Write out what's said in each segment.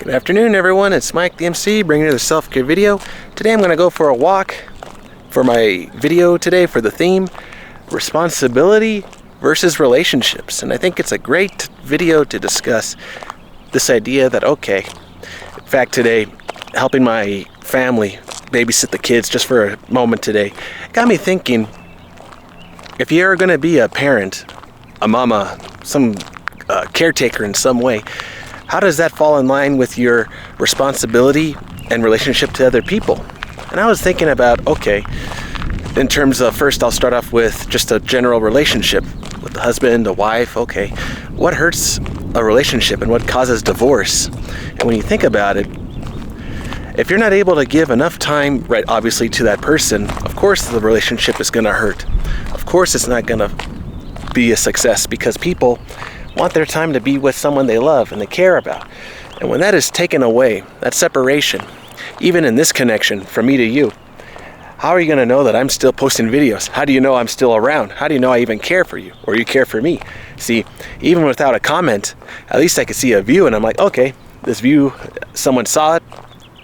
Good afternoon, everyone. It's Mike the MC bringing you the self-care video. Today I'm going to go for a walk for my video today for the theme responsibility versus relationships. And I think it's a great video to discuss this idea that, okay, in fact today, helping my family babysit the kids just for a moment today got me thinking, if you're going to be a parent, a mama, some caretaker in some way, how does that fall in line with your responsibility and relationship to other people? And I was thinking about, okay, in terms of, first I'll start off with just a general relationship with the husband, the wife. Okay, what hurts a relationship and what causes divorce? And when you think about it, if you're not able to give enough time, right, obviously to that person, of course the relationship is going to hurt. Of course it's not going to be a success because people want their time to be with someone they love and they care about. And when that is taken away, that separation, even in this connection from me to you, how are you going to know that I'm still posting videos? How do you know I'm still around? How do you know I even care for you or you care for me? See, even without a comment, at least I could see a view and I'm like, okay, this view, someone saw it,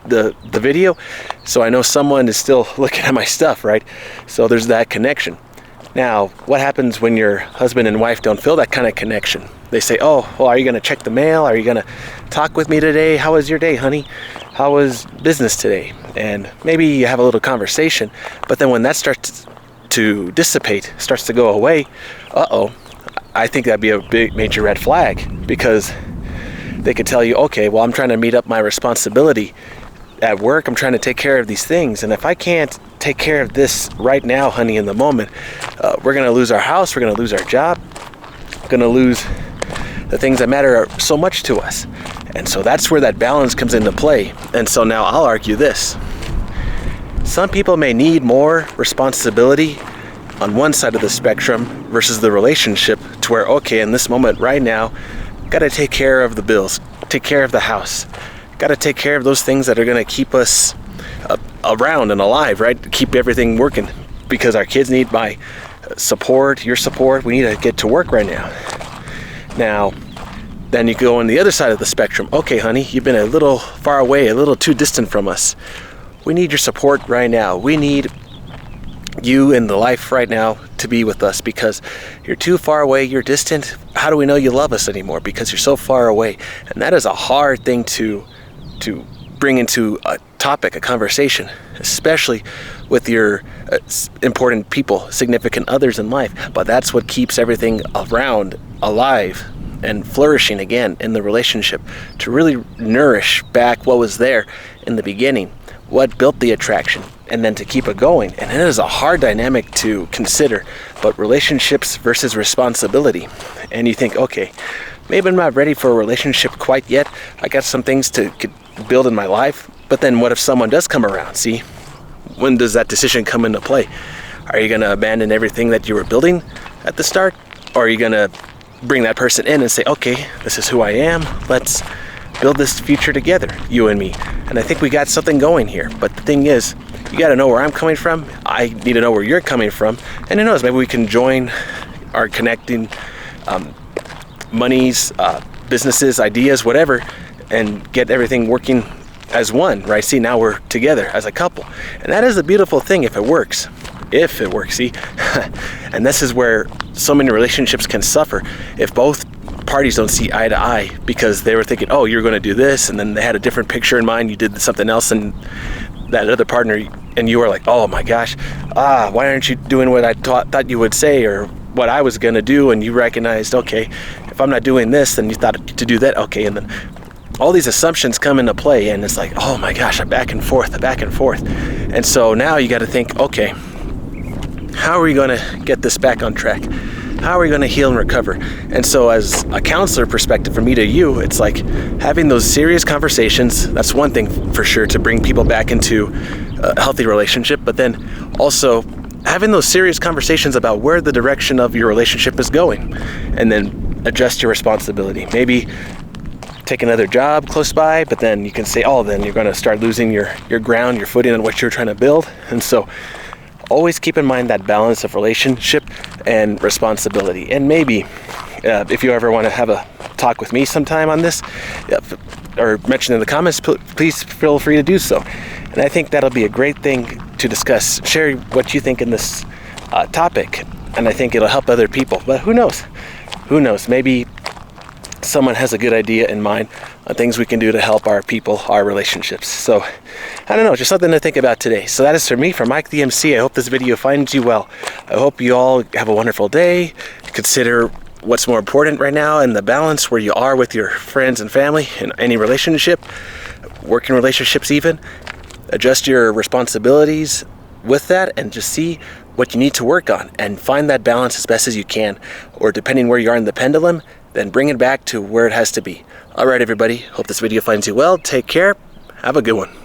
the video, so I know someone is still looking at my stuff, right? So there's that connection. Now, what happens when your husband and wife don't feel that kind of connection? They say, oh, well, are you going to check the mail? Are you going to talk with me today? How was your day, honey? How was business today? And maybe you have a little conversation, but then when that starts to dissipate, starts to go away, I think that'd be a big major red flag, because they could tell you, okay, well, I'm trying to meet up my responsibility at work. I'm trying to take care of these things. And if I can't take care of this right now, honey, in the moment, we're going to lose our house. We're going to lose our job. We're going to lose the things that matter so much to us. And so that's where that balance comes into play. And so now I'll argue this. Some people may need more responsibility on one side of the spectrum versus the relationship, to where, okay, in this moment right now, got to take care of the bills, take care of the house, got to take care of those things that are going to keep us around and alive, right? Keep everything working, because our kids need my support, your support. We need to get to work right now. Now, then you go on the other side of the spectrum. Okay, honey, you've been a little far away, a little too distant from us. We need your support right now. We need you in the life right now to be with us, because you're too far away, you're distant. How do we know you love us anymore? Because you're so far away. And that is a hard thing to bring into a topic, a conversation, especially with your important people, significant others in life. But that's what keeps everything around alive and flourishing again in the relationship, to really nourish back what was there in the beginning, what built the attraction, and then to keep it going. And it is a hard dynamic to consider, but relationships versus responsibility. And you think, okay, maybe I'm not ready for a relationship quite yet. I got some things to build in my life. But then what if someone does come around? See, when does that decision come into play? Are you going to abandon everything that you were building at the start? Or are you going to bring that person in and say, okay, this is who I am. Let's build this future together, you and me. And I think we got something going here. But the thing is, you got to know where I'm coming from. I need to know where you're coming from. And who knows, maybe we can join our connecting monies, businesses, ideas, whatever, and get everything working as one, right? See, now we're together as a couple. And that is a beautiful thing if it works. If it works, see? And this is where so many relationships can suffer if both parties don't see eye to eye, because they were thinking, oh, you're going to do this, and then they had a different picture in mind. You did something else, and that other partner, and you were like, oh my gosh, why aren't you doing what I thought you would say, or what I was going to do? And you recognized, okay, if I'm not doing this, then you thought to do that, okay, and then all these assumptions come into play, and it's like, oh my gosh, I'm back and forth. And so now you got to think, okay, how are we going to get this back on track? How are we going to heal and recover? And so as a counselor perspective, from me to you, it's like having those serious conversations. That's one thing for sure, to bring people back into a healthy relationship, but then also having those serious conversations about where the direction of your relationship is going, and then adjust your responsibility. Maybe take another job close by, but then you can say, oh, then you're going to start losing your ground, your footing on what you're trying to build. And so always keep in mind that balance of relationship and responsibility. And maybe if you ever want to have a talk with me sometime on this, or mention in the comments, please feel free to do so. And I think that'll be a great thing to discuss. Share what you think in this topic, and I think it'll help other people. But who knows? Who knows? Maybe someone has a good idea in mind on things we can do to help our people, our relationships. So, I don't know, just something to think about today. So that is for me, from Mike the MC. I hope this video finds you well. I hope you all have a wonderful day. Consider what's more important right now and the balance where you are with your friends and family in any relationship, working relationships even. Adjust your responsibilities with that and just see what you need to work on and find that balance as best as you can, or depending where you are in the pendulum, then bring it back to where it has to be. All right, everybody. Hope this video finds you well. Take care. Have a good one.